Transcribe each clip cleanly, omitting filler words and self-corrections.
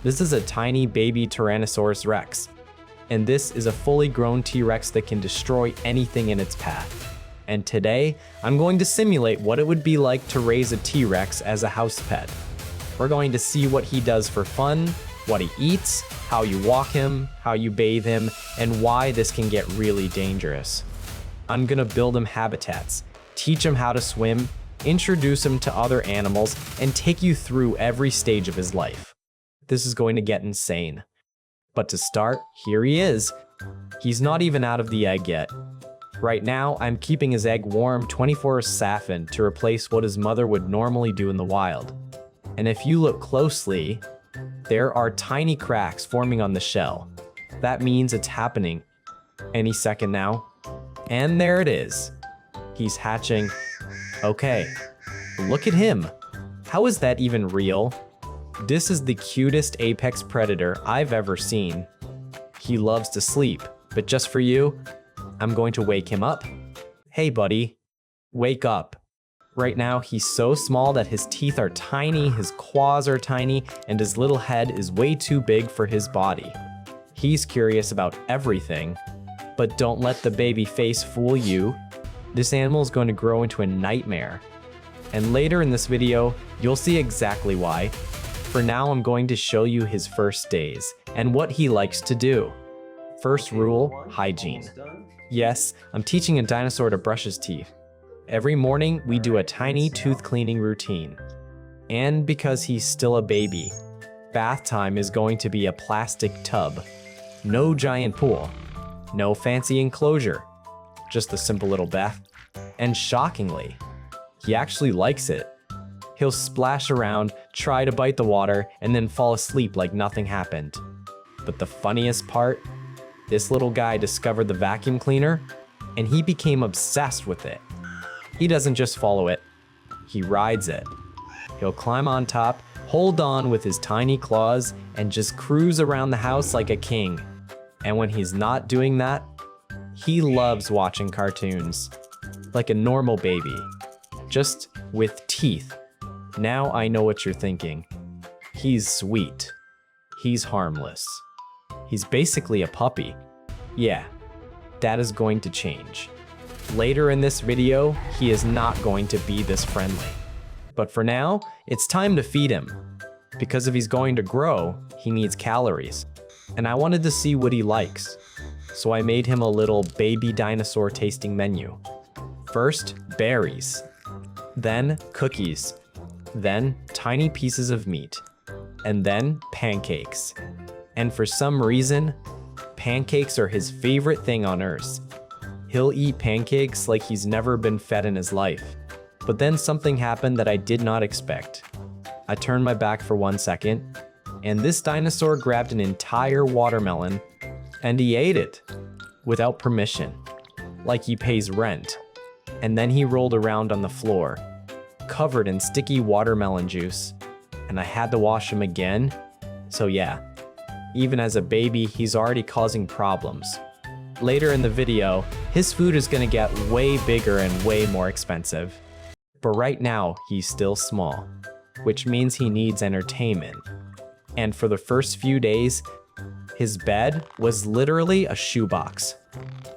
This is a tiny baby Tyrannosaurus Rex, and this is a fully grown T-Rex that can destroy anything in its path. And today, I'm going to simulate what it would be like to raise a T-Rex as a house pet. We're going to see what he does for fun, what he eats, how you walk him, how you bathe him, and why this can get really dangerous. I'm gonna build him habitats, teach him how to swim, introduce him to other animals, and take you through every stage of his life. This is going to get insane. But to start, here he is. He's not even out of the egg yet. Right now, I'm keeping his egg warm 24/7 to replace what his mother would normally do in the wild. And if you look closely, there are tiny cracks forming on the shell. That means it's happening any second now. And there it is. He's hatching. Okay, look at him. How is that even real? This is the cutest apex predator I've ever seen. He loves to sleep, but just for you, I'm going to wake him up. Hey buddy, wake up. Right now, he's so small that his teeth are tiny, his claws are tiny, and his little head is way too big for his body. He's curious about everything, but don't let the baby face fool you. This animal is going to grow into a nightmare. And later in this video, you'll see exactly why. For now, I'm going to show you his first days and what he likes to do. First rule, hygiene. Yes, I'm teaching a dinosaur to brush his teeth. Every morning, we do a tiny tooth cleaning routine. And because he's still a baby, bath time is going to be a plastic tub. No giant pool. No fancy enclosure. Just a simple little bath. And shockingly, he actually likes it. He'll splash around, try to bite the water, and then fall asleep like nothing happened. But the funniest part? This little guy discovered the vacuum cleaner, and he became obsessed with it. He doesn't just follow it, he rides it. He'll climb on top, hold on with his tiny claws, and just cruise around the house like a king. And when he's not doing that, he loves watching cartoons. Like a normal baby, just with teeth. Now I know what you're thinking. He's sweet. He's harmless. He's basically a puppy. Yeah, that is going to change. Later in this video, he is not going to be this friendly. But for now, it's time to feed him. Because if he's going to grow, he needs calories. And I wanted to see what he likes. So I made him a little baby dinosaur tasting menu. First, berries. Then, cookies. Then, tiny pieces of meat. And then, pancakes. And for some reason, pancakes are his favorite thing on Earth. He'll eat pancakes like he's never been fed in his life. But then something happened that I did not expect. I turned my back for 1 second, and this dinosaur grabbed an entire watermelon, and he ate it without permission, like he pays rent. And then he rolled around on the floor, covered in sticky watermelon juice, and I had to wash him again. So yeah, even as a baby, he's already causing problems. Later in the video, his food is gonna get way bigger and way more expensive. But right now, he's still small, which means he needs entertainment. And for the first few days, his bed was literally a shoebox.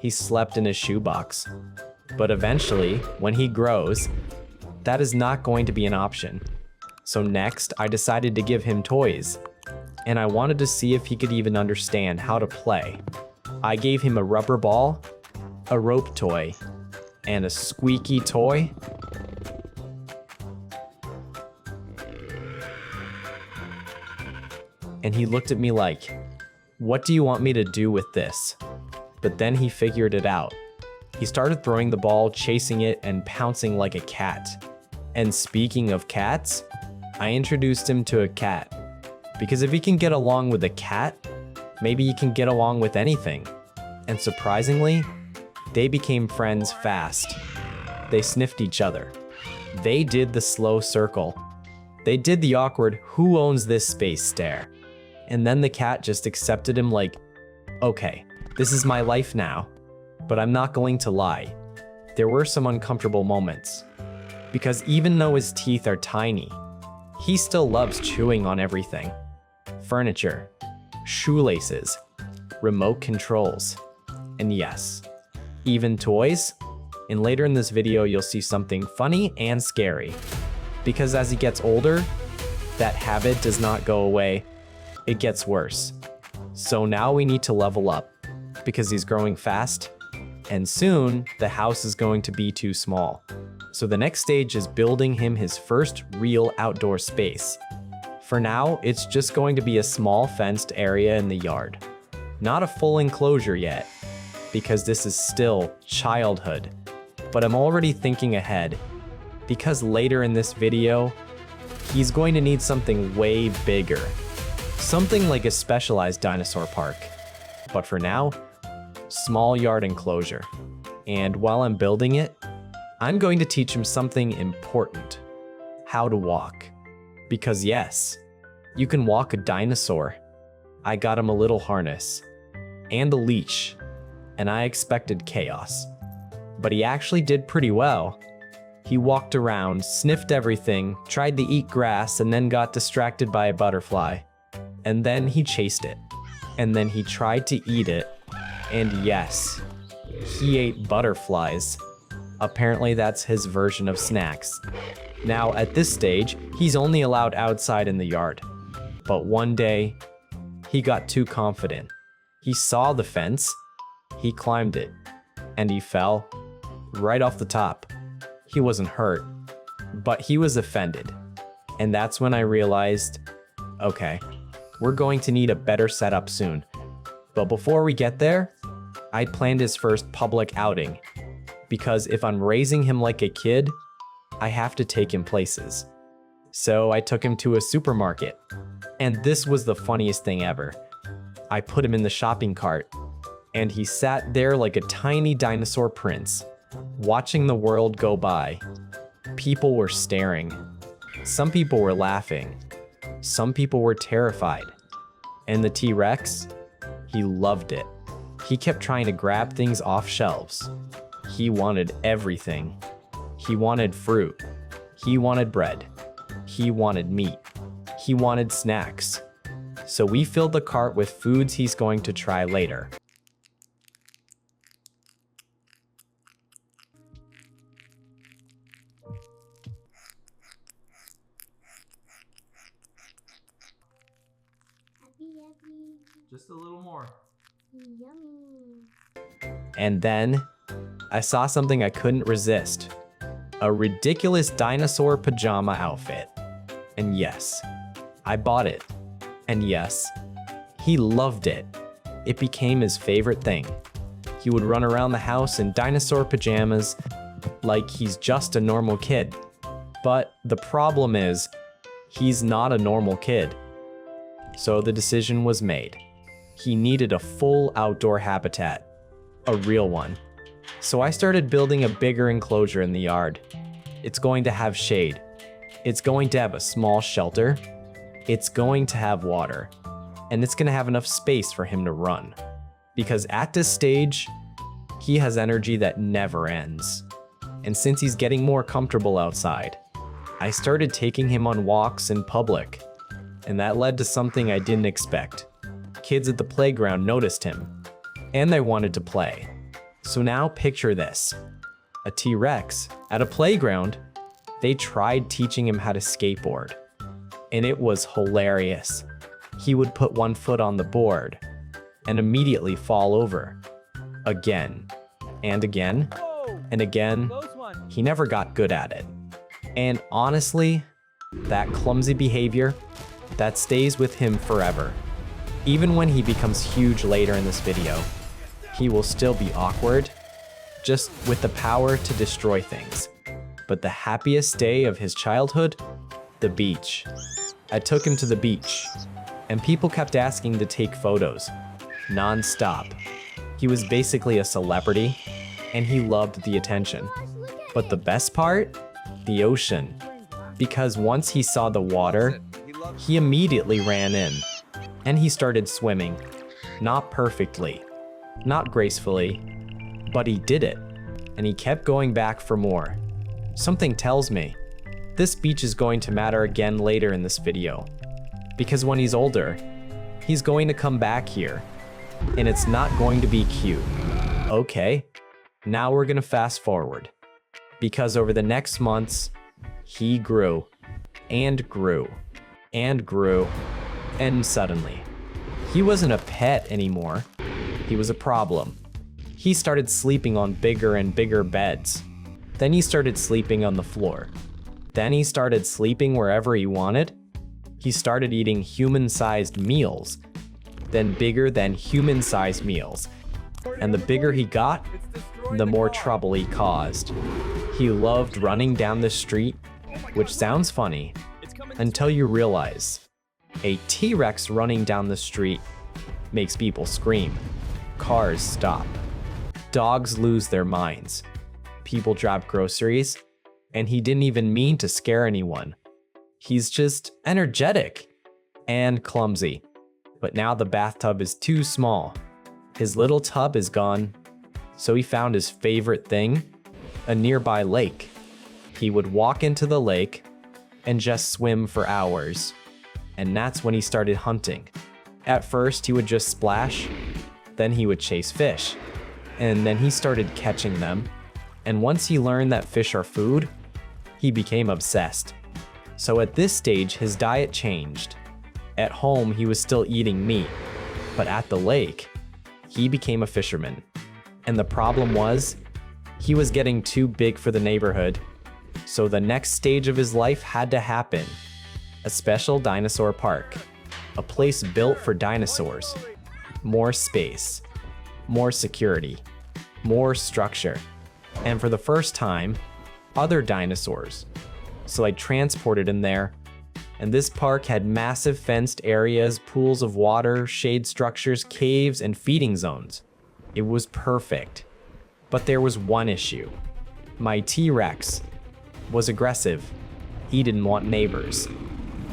He slept in his shoebox. But eventually, when he grows, that is not going to be an option. So next, I decided to give him toys. And I wanted to see if he could even understand how to play. I gave him a rubber ball, a rope toy, and a squeaky toy. And he looked at me like, "What do you want me to do with this?" But then he figured it out. He started throwing the ball, chasing it, and pouncing like a cat. And speaking of cats, I introduced him to a cat. Because if he can get along with a cat, maybe he can get along with anything. And surprisingly, they became friends fast. They sniffed each other. They did the slow circle. They did the awkward "who owns this space" stare. And then the cat just accepted him like, okay, this is my life now. But I'm not going to lie. There were some uncomfortable moments. Because even though his teeth are tiny, he still loves chewing on everything. furniture, shoelaces, remote controls, and yes, even toys. And later in this video, you'll see something funny and scary. Because as he gets older, that habit does not go away, it gets worse. So now we need to level up, because he's growing fast, and soon the house is going to be too small. So the next stage is building him his first real outdoor space. For now, it's just going to be a small fenced area in the yard. Not a full enclosure yet, because this is still childhood. But I'm already thinking ahead, because later in this video, he's going to need something way bigger. Something like a specialized dinosaur park. But for now, small yard enclosure. And while I'm building it, I'm going to teach him something important. How to walk. Because yes, you can walk a dinosaur. I got him a little harness and a leash, and I expected chaos. But he actually did pretty well. He walked around, sniffed everything, tried to eat grass, and then got distracted by a butterfly. And then he chased it. And then he tried to eat it. And yes, he ate butterflies. Apparently that's his version of snacks. Now at this stage, he's only allowed outside in the yard. But one day, he got too confident. He saw the fence, he climbed it, and he fell right off the top. He wasn't hurt, but he was offended. And that's when I realized, okay, we're going to need a better setup soon. But before we get there, I planned his first public outing. Because if I'm raising him like a kid, I have to take him places. So I took him to a supermarket. And this was the funniest thing ever. I put him in the shopping cart, and he sat there like a tiny dinosaur prince, watching the world go by. People were staring. Some people were laughing. Some people were terrified. And the T-Rex, he loved it. He kept trying to grab things off shelves. He wanted everything. He wanted fruit. He wanted bread. He wanted meat. He wanted snacks. So we filled the cart with foods he's going to try later. Just a little more. Yummy. And then I saw something I couldn't resist. A ridiculous dinosaur pajama outfit. And yes, I bought it. And yes, he loved it. It became his favorite thing. He would run around the house in dinosaur pajamas like he's just a normal kid. But the problem is, he's not a normal kid. So the decision was made. He needed a full outdoor habitat, a real one. So I started building a bigger enclosure in the yard. It's going to have shade. It's going to have a small shelter. It's going to have water. And it's going to have enough space for him to run. Because at this stage, he has energy that never ends. And since he's getting more comfortable outside, I started taking him on walks in public. And that led to something I didn't expect. Kids at the playground noticed him, and they wanted to play. So now picture this. A T-Rex at a playground. They tried teaching him how to skateboard. And it was hilarious. He would put one foot on the board and immediately fall over. Again, and again, and again. He never got good at it. And honestly, that clumsy behavior, that stays with him forever. Even when he becomes huge later in this video, he will still be awkward, just with the power to destroy things. But the happiest day of his childhood? The beach. I took him to the beach, and people kept asking to take photos, non-stop. He was basically a celebrity, and he loved the attention. But the best part? The ocean. Because once he saw the water, he immediately ran in. And he started swimming. Not perfectly, not gracefully, but he did it. And he kept going back for more. Something tells me this beach is going to matter again later in this video. Because when he's older, He's going to come back here, and it's not going to be cute. Okay, now we're gonna fast forward, because over the next months, he grew, and grew, and grew, and suddenly, he wasn't a pet anymore. He was a problem. He started sleeping on bigger and bigger beds. Then he started sleeping on the floor. Then he started sleeping wherever he wanted. He started eating human-sized meals, then bigger than human-sized meals. And the bigger he got, the more trouble he caused. He loved running down the street, which sounds funny, until you realize a T-Rex running down the street makes people scream. Cars stop. Dogs lose their minds. People drop groceries, and he didn't even mean to scare anyone. He's just energetic and clumsy. But now the bathtub is too small. His little tub is gone, so he found his favorite thing, a nearby lake. He would walk into the lake and just swim for hours. And that's when he started hunting. At first, he would just splash, then he would chase fish, and then he started catching them. And once he learned that fish are food, he became obsessed. So at this stage, his diet changed. At home, he was still eating meat, but at the lake, he became a fisherman. And the problem was, he was getting too big for the neighborhood. So the next stage of his life had to happen. A special dinosaur park, a place built for dinosaurs. More space, more security, more structure. And for the first time, other dinosaurs. So I transported him there. And this park had massive fenced areas, pools of water, shade structures, caves, and feeding zones. It was perfect. But there was one issue. My T-Rex was aggressive. He didn't want neighbors.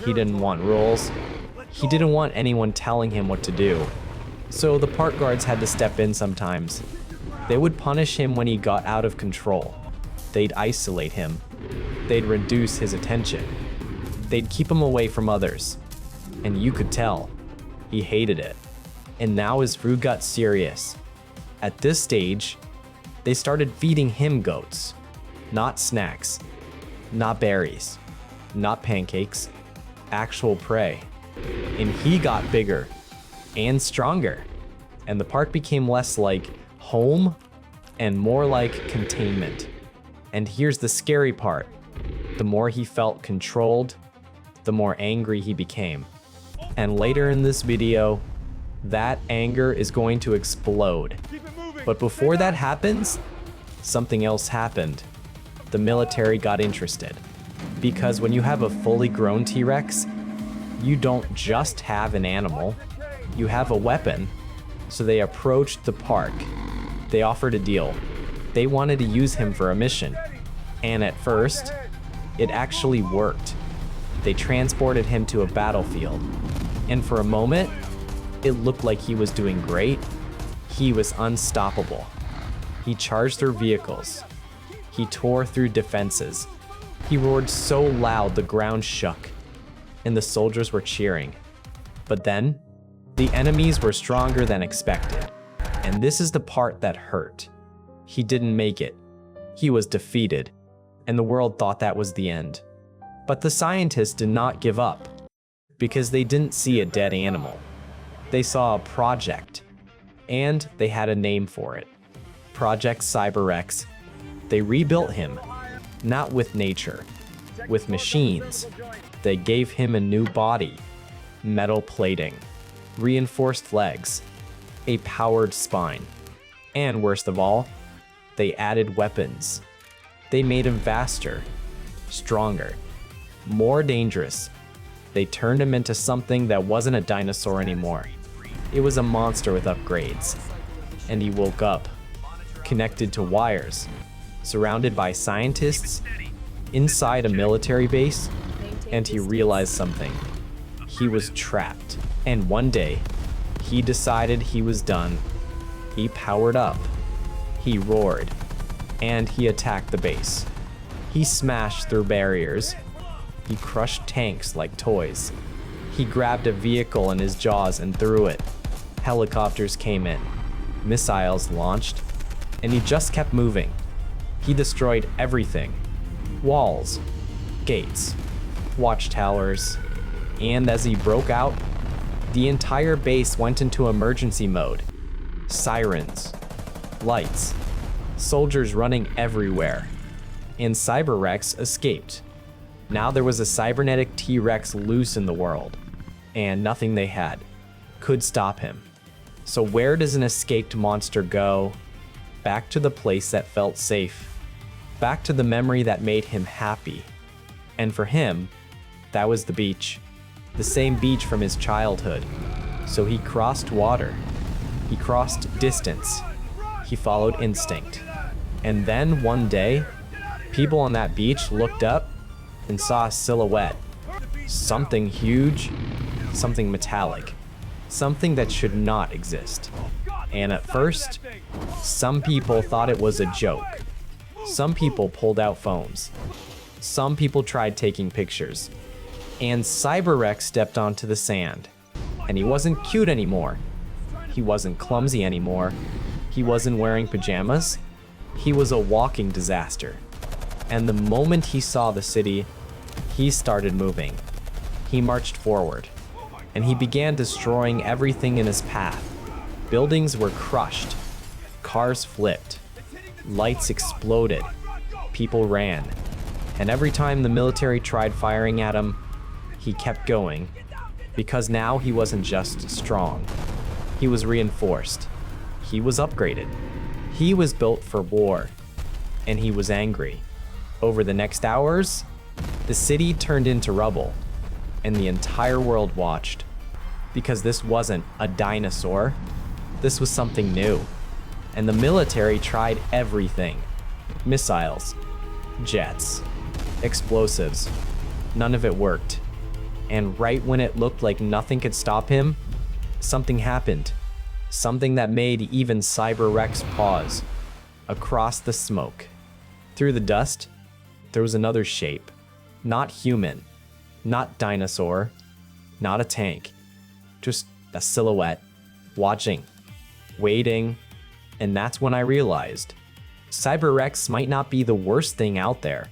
He didn't want rules. He didn't want anyone telling him what to do. So the park guards had to step in sometimes. They would punish him when he got out of control. They'd isolate him. They'd reduce his attention. They'd keep him away from others. And you could tell, he hated it. And now his food got serious. At this stage, they started feeding him goats. Not snacks, not berries, not pancakes, actual prey. And he got bigger and stronger. And the park became less like home and more like containment. And here's the scary part. The more he felt controlled, the more angry he became. And later in this video, that anger is going to explode. But before that happens, something else happened. The military got interested. Because when you have a fully grown T-Rex, you don't just have an animal, you have a weapon. So they approached the park. They offered a deal. They wanted to use him for a mission. And at first, it actually worked. They transported him to a battlefield. And for a moment, it looked like he was doing great. He was unstoppable. He charged through vehicles. He tore through defenses. He roared so loud the ground shook, and the soldiers were cheering. But then, the enemies were stronger than expected. And this is the part that hurt. He didn't make it. He was defeated, and the world thought that was the end. But the scientists did not give up, because they didn't see a dead animal. They saw a project, and they had a name for it. Project CyberRex. They rebuilt him, not with nature, with machines. They gave him a new body, metal plating, reinforced legs, a powered spine, and worst of all, they added weapons. They made him faster, stronger, more dangerous. They turned him into something that wasn't a dinosaur anymore. It was a monster with upgrades. And he woke up, connected to wires, surrounded by scientists, inside a military base, and he realized something. He was trapped. And one day, he decided he was done. He powered up. He roared. And he attacked the base. He smashed through barriers. He crushed tanks like toys. He grabbed a vehicle in his jaws and threw it. Helicopters came in, missiles launched, and he just kept moving. He destroyed everything. Walls, gates, watchtowers, and as he broke out, the entire base went into emergency mode. Sirens, lights, soldiers running everywhere, and Cyber-Rex escaped. Now there was a cybernetic T-Rex loose in the world, and nothing they had could stop him. So where does an escaped monster go? Back to the place that felt safe. Back to the memory that made him happy. And for him, that was the beach. The same beach from his childhood. So he crossed water. He crossed distance. He followed instinct. And then one day, people on that beach looked up and saw a silhouette. Something huge, something metallic, something that should not exist. And at first, some people thought it was a joke. Some people pulled out phones. Some people tried taking pictures. And Cyber-Rex stepped onto the sand. And he wasn't cute anymore. He wasn't clumsy anymore. He wasn't wearing pajamas. He was a walking disaster. And the moment he saw the city, he started moving. He marched forward, and he began destroying everything in his path. Buildings were crushed, cars flipped, lights exploded, people ran, and every time the military tried firing at him, he kept going, because now he wasn't just strong. He was reinforced. He was upgraded. He was built for war, and he was angry. Over the next hours, the city turned into rubble, and the entire world watched. Because this wasn't a dinosaur, this was something new. And the military tried everything. Missiles, jets, explosives. None of it worked. And right when it looked like nothing could stop him, something happened. Something that made even Cyber-Rex pause. Across the smoke, through the dust, there was another shape. Not human, not dinosaur, not a tank. Just a silhouette, watching, waiting, and that's when I realized Cyber-Rex might not be the worst thing out there.